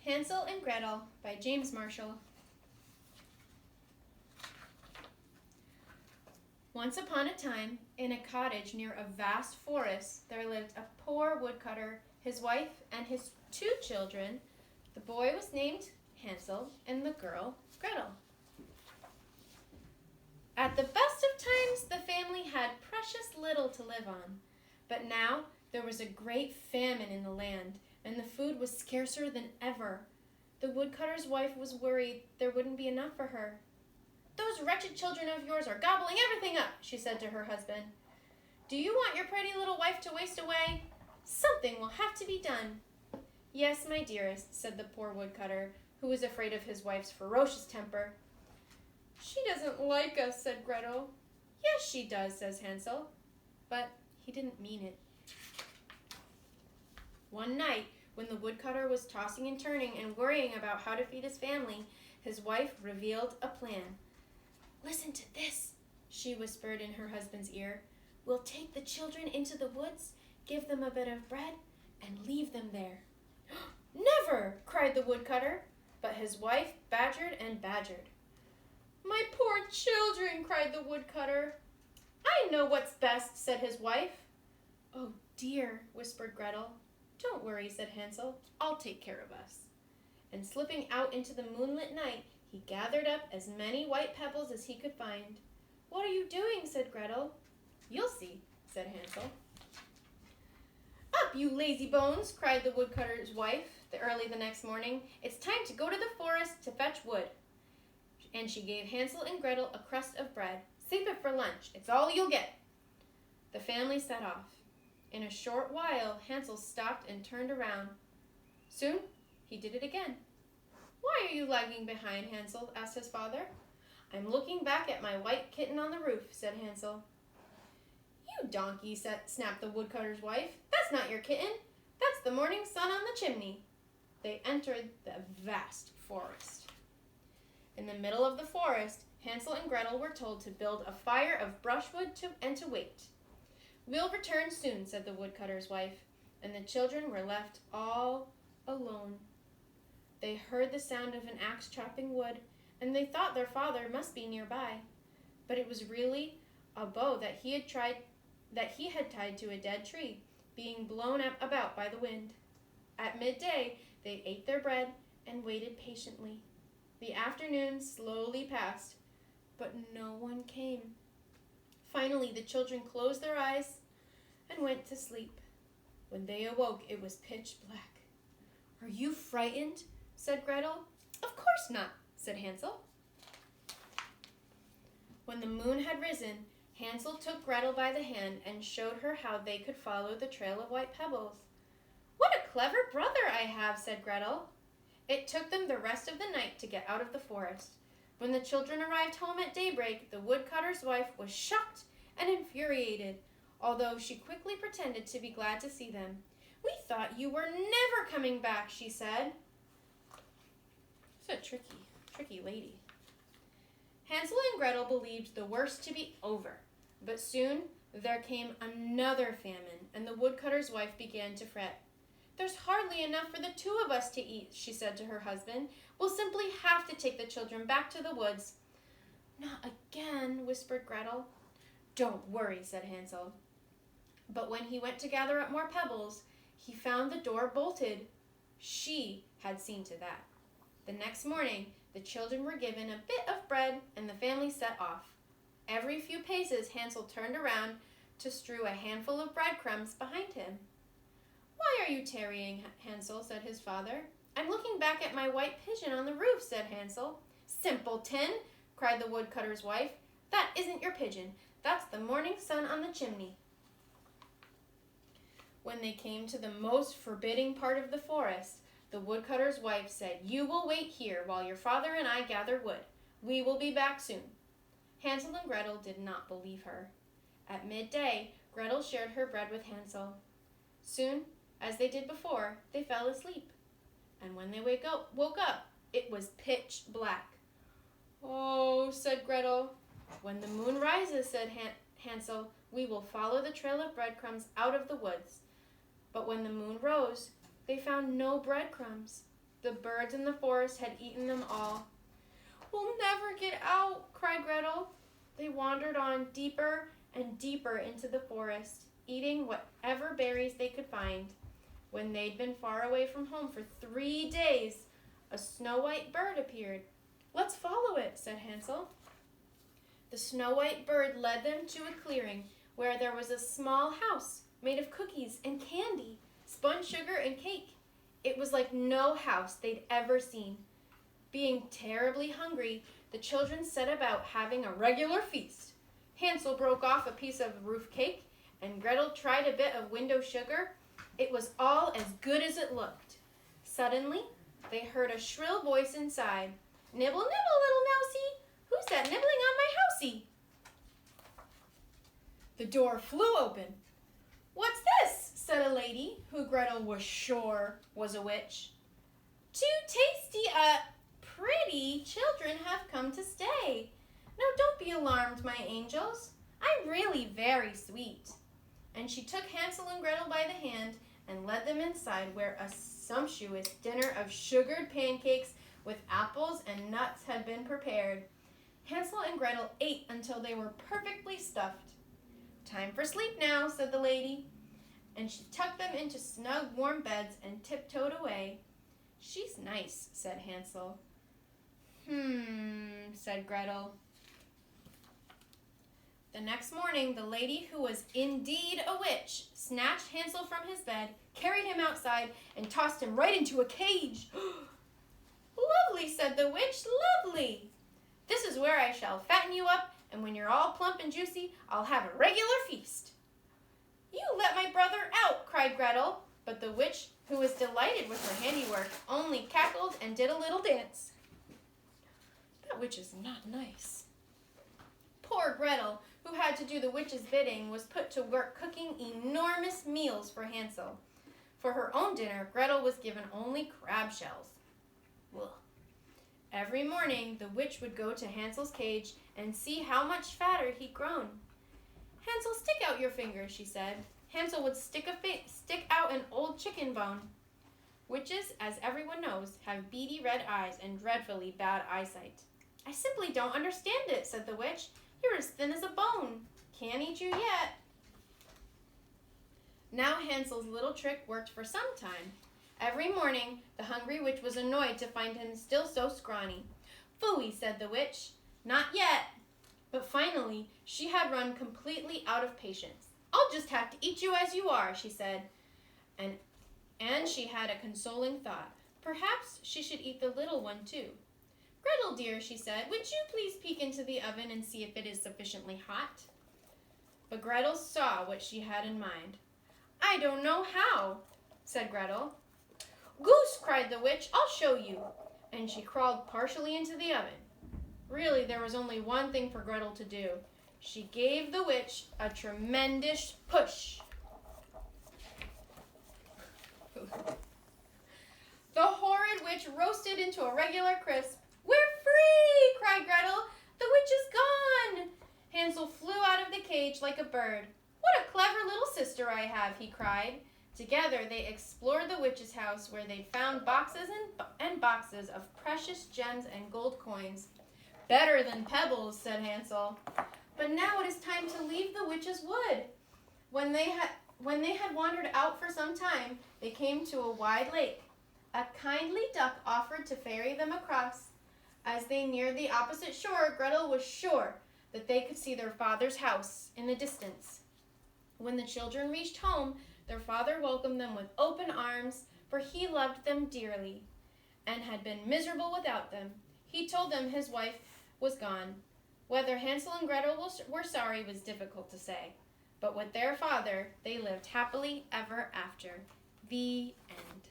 Hansel and Gretel by James Marshall. Once upon a time, in a cottage near a vast forest, there lived a poor woodcutter, his wife, and his 2 children. The boy was named Hansel and the girl Gretel. At the best of times, the family had precious little to live on. But now there was a great famine in the land, and the food was scarcer than ever. The woodcutter's wife was worried there wouldn't be enough for her. "Those wretched children of yours are gobbling everything up," she said to her husband. "Do you want your pretty little wife to waste away? Something will have to be done." "Yes, my dearest," said the poor woodcutter, who was afraid of his wife's ferocious temper. "She doesn't like us," said Gretel. "Yes, she does," says Hansel. But he didn't mean it. One night, when the woodcutter was tossing and turning and worrying about how to feed his family, his wife revealed a plan. "Listen to this," she whispered in her husband's ear. "We'll take the children into the woods, give them a bit of bread, and leave them there." "Never!" cried the woodcutter, but his wife badgered and badgered. "My poor children!" cried the woodcutter. "I know what's best," said his wife. "Oh dear," whispered Gretel. "Don't worry," said Hansel. "I'll take care of us." And slipping out into the moonlit night, he gathered up as many white pebbles as he could find. "What are you doing?" said Gretel. "You'll see," said Hansel. "Up, you lazy bones!" cried the woodcutter's wife early the next morning. "It's time to go to the forest to fetch wood." And she gave Hansel and Gretel a crust of bread. "Save it for lunch. It's all you'll get." The family set off. In a short while, Hansel stopped and turned around. Soon, he did it again. "Why are you lagging behind, Hansel?" asked his father. "I'm looking back at my white kitten on the roof," said Hansel. "You donkey," snapped the woodcutter's wife. "That's not your kitten. That's the morning sun on the chimney." They entered the vast forest. In the middle of the forest, Hansel and Gretel were told to build a fire of brushwood and to wait. "We'll return soon," said the woodcutter's wife, and the children were left all alone. They heard the sound of an axe chopping wood, and they thought their father must be nearby. But it was really a bow that he had tied to a dead tree, being blown about by the wind. At midday, they ate their bread and waited patiently. The afternoon slowly passed, but no one came. Finally, the children closed their eyes and went to sleep. When they awoke, it was pitch black. "Are you frightened?" said Gretel. "Of course not," said Hansel. When the moon had risen, Hansel took Gretel by the hand and showed her how they could follow the trail of white pebbles. "What a clever brother I have," said Gretel. It took them the rest of the night to get out of the forest. When the children arrived home at daybreak, the woodcutter's wife was shocked and infuriated, although she quickly pretended to be glad to see them. "We thought you were never coming back," she said. She's a tricky lady. Hansel and Gretel believed the worst to be over, but soon there came another famine, and the woodcutter's wife began to fret. "There's hardly enough for the 2 of us to eat," she said to her husband. "We'll simply have to take the children back to the woods." "Not again," whispered Gretel. "Don't worry," said Hansel. But when he went to gather up more pebbles, he found the door bolted. She had seen to that. The next morning, the children were given a bit of bread, and the family set off. Every few paces, Hansel turned around to strew a handful of breadcrumbs behind him. "Why are you tarrying, Hansel?" said his father. "I'm looking back at my white pigeon on the roof," said Hansel. "Simpleton!" cried the woodcutter's wife. "That isn't your pigeon. That's the morning sun on the chimney." When they came to the most forbidding part of the forest, the woodcutter's wife said, "You will wait here while your father and I gather wood. We will be back soon." Hansel and Gretel did not believe her. At midday, Gretel shared her bread with Hansel. Soon, as they did before, they fell asleep. And when they woke up, it was pitch black. "Oh," said Gretel. "When the moon rises," said Hansel, "we will follow the trail of breadcrumbs out of the woods." But when the moon rose, they found no breadcrumbs. The birds in the forest had eaten them all. "We'll never get out," cried Gretel. They wandered on deeper and deeper into the forest, eating whatever berries they could find. When they'd been far away from home for 3 days, a snow-white bird appeared. "Let's follow it," said Hansel. The snow-white bird led them to a clearing where there was a small house made of cookies and candy, spun sugar and cake. It was like no house they'd ever seen. Being terribly hungry, the children set about having a regular feast. Hansel broke off a piece of roof cake, and Gretel tried a bit of window sugar. It was all as good as it looked. Suddenly, they heard a shrill voice inside. "Nibble, nibble, little mousie! Who's that nibbling on my housie?" The door flew open. "What's this?" said a lady, who Gretel was sure was a witch. "Two tasty, pretty children have come to stay. No, don't be alarmed, my angels. I'm really very sweet." And she took Hansel and Gretel by the hand and led them inside, where a sumptuous dinner of sugared pancakes with apples and nuts had been prepared. Hansel and Gretel ate until they were perfectly stuffed. "Time for sleep now," said the lady, and she tucked them into snug, warm beds and tiptoed away. "She's nice," said Hansel. Said Gretel. The next morning, the lady, who was indeed a witch, snatched Hansel from his bed, carried him outside, and tossed him right into a cage. "Lovely," said the witch, "lovely. This is where I shall fatten you up, and when you're all plump and juicy, I'll have a regular feast." "You let my brother out," cried Gretel, but the witch, who was delighted with her handiwork, only cackled and did a little dance. That witch is not nice. Poor Gretel, who had to do the witch's bidding, was put to work cooking enormous meals for Hansel. For her own dinner, Gretel was given only crab shells. Ugh. Every morning, the witch would go to Hansel's cage and see how much fatter he'd grown. "Hansel, stick out your finger," she said. Hansel would stick out an old chicken bone. Witches, as everyone knows, have beady red eyes and dreadfully bad eyesight. "I simply don't understand it," said the witch. "You're as thin as a bone. Can't eat you yet." Now Hansel's little trick worked for some time. Every morning, the hungry witch was annoyed to find him still so scrawny. "Phooey," said the witch. "Not yet." But finally, she had run completely out of patience. "I'll just have to eat you as you are," she said. And she had a consoling thought. Perhaps she should eat the little one too. "Gretel, dear," she said, "would you please peek into the oven and see if it is sufficiently hot?" But Gretel saw what she had in mind. "I don't know how," said Gretel. "Goose," cried the witch, "I'll show you." And she crawled partially into the oven. Really, there was only one thing for Gretel to do. She gave the witch a tremendous push. The horrid witch roasted into a regular crisp. "We're free!" cried Gretel. "The witch is gone!" Hansel flew out of the cage like a bird. "What a clever little sister I have," he cried. Together they explored the witch's house, where they found boxes and boxes of precious gems and gold coins. "Better than pebbles," said Hansel. But now it is time to leave the witch's wood. When they had wandered out for some time, they came to a wide lake. A kindly duck offered to ferry them across. As they neared the opposite shore, Gretel was sure that they could see their father's house in the distance. When the children reached home, their father welcomed them with open arms, for he loved them dearly and had been miserable without them. He told them his wife was gone. Whether Hansel and Gretel were sorry was difficult to say, but with their father, they lived happily ever after. The end.